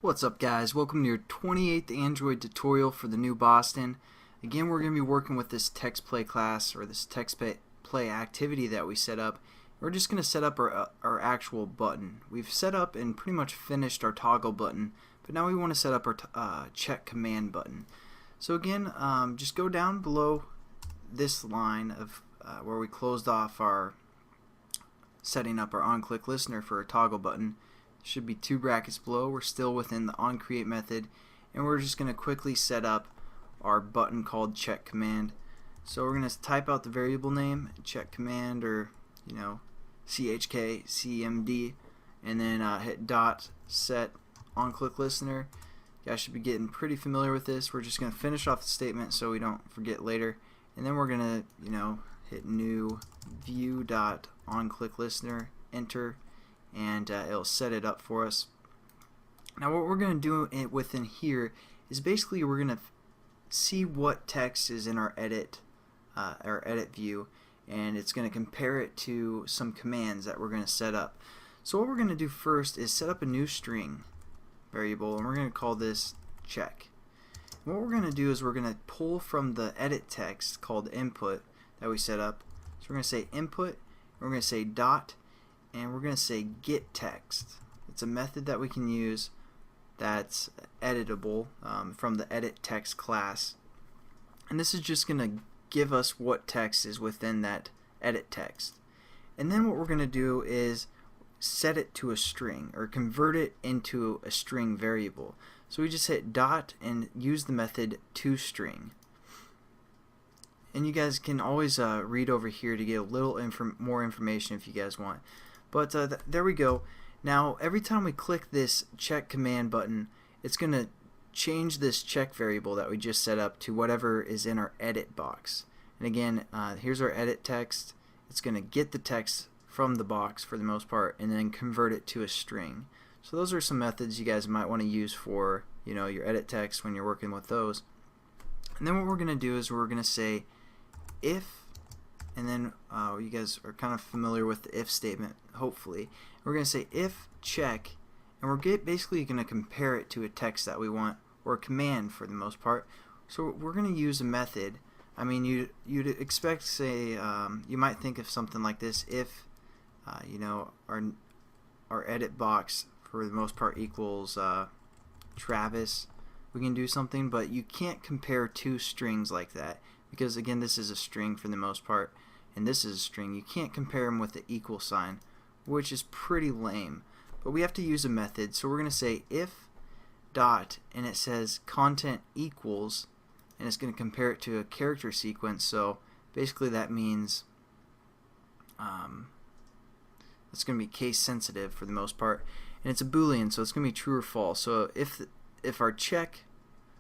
What's up, guys? Welcome to your 28th Android tutorial for the new Boston. Again, we're going to be working with this text play class, or this text play activity that we set up. We're just going to set up our actual button. We've set up and pretty much finished our toggle button, but now we want to set up our check command button. So again, just go down below this line of where we closed off our setting up our onClick listener for a toggle button. Should be 2 brackets below. We're still within the onCreate method, and we're just going to quickly set up our button called check command. So we're going to type out the variable name, check command, or chk cmd, and then hit dot set onClick listener. You guys should be getting pretty familiar with this. We're just going to finish off the statement so we don't forget later, and then we're going to hit new view dot onClick listener, enter, and it'll set it up for us. Now what we're going to do within here is basically we're going to see what text is in our edit view, and it's going to compare it to some commands that we're going to set up. So what we're going to do first is set up a new string variable, and we're going to call this check. And what we're going to do is we're going to pull from the edit text called input that we set up. So we're going to say input, and we're going to say dot, and we're going to say get text. It's a method that we can use that's editable from the edit text class, and this is just going to give us what text is within that edit text. And then what we're going to do is set it to a string, or convert it into a string variable. So we just hit dot and use the method toString. And you guys can always read over here to get a little more information if you guys want. But there we go. Now every time we click this check command button, it's going to change this check variable that we just set up to whatever is in our edit box. And again, here's our edit text. It's going to get the text from the box for the most part, and then convert it to a string. So those are some methods you guys might want to use for your edit text when you're working with those. And then what we're going to do is we're going to say if, and then you guys are kind of familiar with the if statement, hopefully. We're going to say if check, and we're basically going to compare it to a text that we want, or a command for the most part. So we're going to use a method. I mean, you'd expect, say, you might think of something like this: if our edit box for the most part equals Travis, we can do something, but you can't compare two strings like that, because again, this is a string for the most part, and this is a string. You can't compare them with the equal sign, which is pretty lame. But we have to use a method, so we're going to say if dot, and it says content equals, and it's going to compare it to a character sequence. So basically that means it's going to be case sensitive for the most part, and it's a Boolean, so it's going to be true or false. So if our check,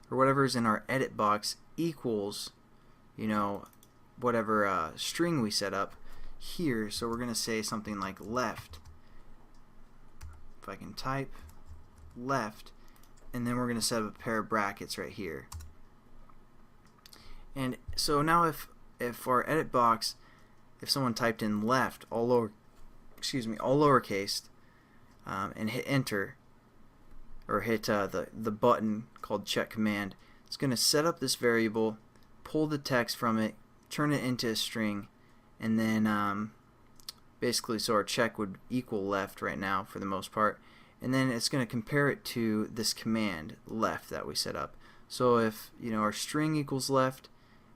or whatever is in our edit box, equals whatever string we set up here, so we're going to say something like left. If I can type left, and then we're going to set up a pair of brackets right here. And so now if our edit box, if someone typed in left all lowercase, and hit enter, or hit the button called check command, it's going to set up this variable, pull the text from it, turn it into a string, and then basically, so our check would equal left right now for the most part, and then it's going to compare it to this command left that we set up. So if our string equals left,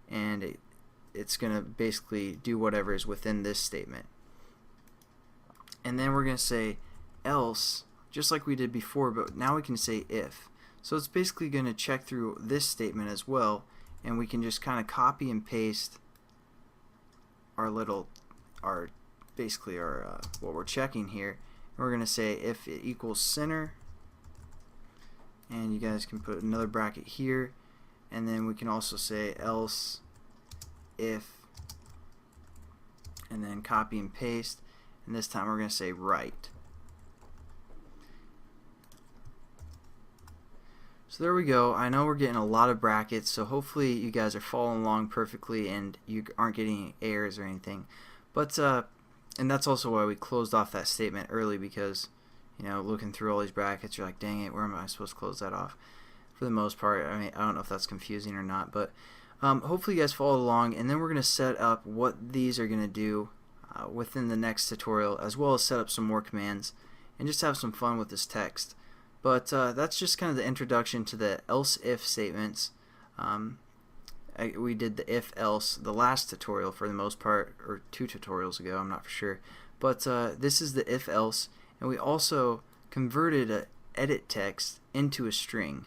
and it's going to basically do whatever is within this statement. And then we're going to say else, just like we did before, but now we can say if. So it's basically going to check through this statement as well, and we can just kind of copy and paste basically our what we're checking here. And we're going to say if it equals center, and you guys can put another bracket here, and then we can also say else if, and then copy and paste, and this time we're going to say right. So there we go. I know we're getting a lot of brackets, so hopefully you guys are following along perfectly and you aren't getting errors or anything. But and that's also why we closed off that statement early, because you know, looking through all these brackets, you're like, dang it, where am I supposed to close that off? For the most part, I mean, I don't know if that's confusing or not, but hopefully you guys followed along, and then we're going to set up what these are going to do within the next tutorial, as well as set up some more commands and just have some fun with this text. But that's just kind of the introduction to the else-if statements. We did the if-else the last tutorial for the most part, or 2 tutorials ago, I'm not for sure. But this is the if-else, and we also converted an edit text into a string.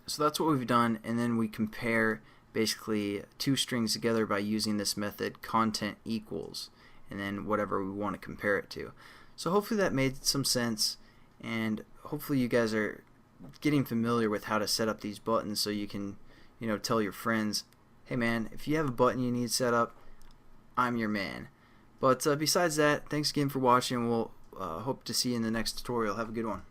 So that's what we've done, and then we compare basically 2 strings together by using this method content equals, and then whatever we want to compare it to. So hopefully that made some sense, and hopefully you guys are getting familiar with how to set up these buttons so you can, you know, tell your friends, hey man, if you have a button you need set up, I'm your man. But besides that, thanks again for watching. We'll hope to see you in the next tutorial. Have a good one.